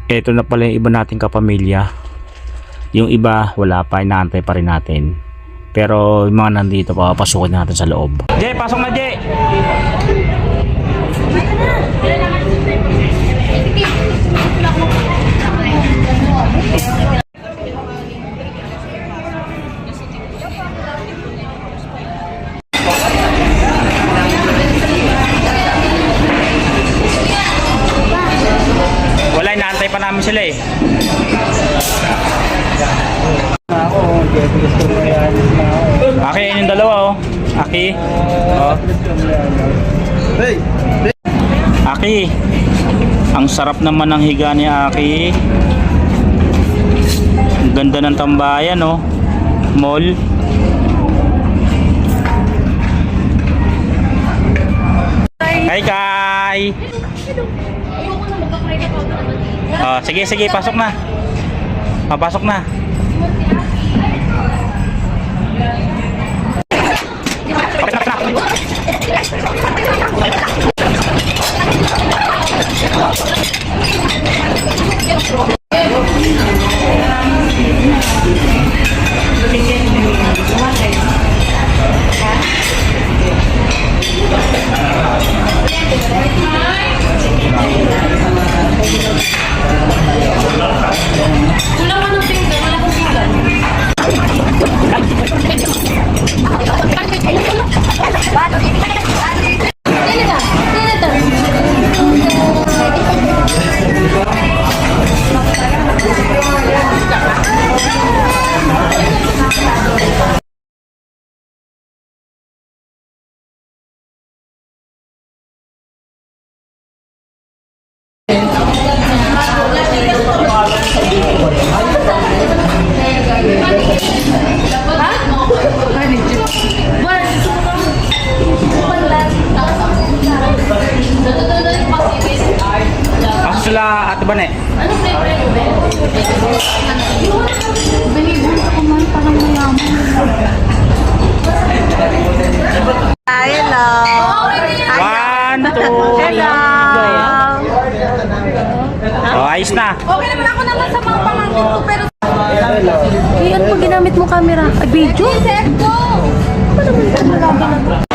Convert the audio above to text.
Ito na pala yung iba nating kapamilya. Yung iba wala pa, inaantay pa rin natin. Pero yung mga nandito, papasukin natin sa loob. Jay, pasok na Jay! Wala, inaantay pa namin sila eh. Aki, yun yung dalawa oh. Aki. Oh. Aki. Ang sarap naman ng higa ni Aki. Ang ganda ng tambayan oh. Mall. Hi Kai. Oh, sige sige, pasok na. Papasok na. Sila Ate Bane. Ano flavor yung Ben? Binibon ako man parang mayaman. Hello. One, two. Hello. Oh, ayos na. Okay naman ako naman sa mga pamangkin ko pero... Iyan mo ginamit mo camera. Ay, video? Ano naman ito?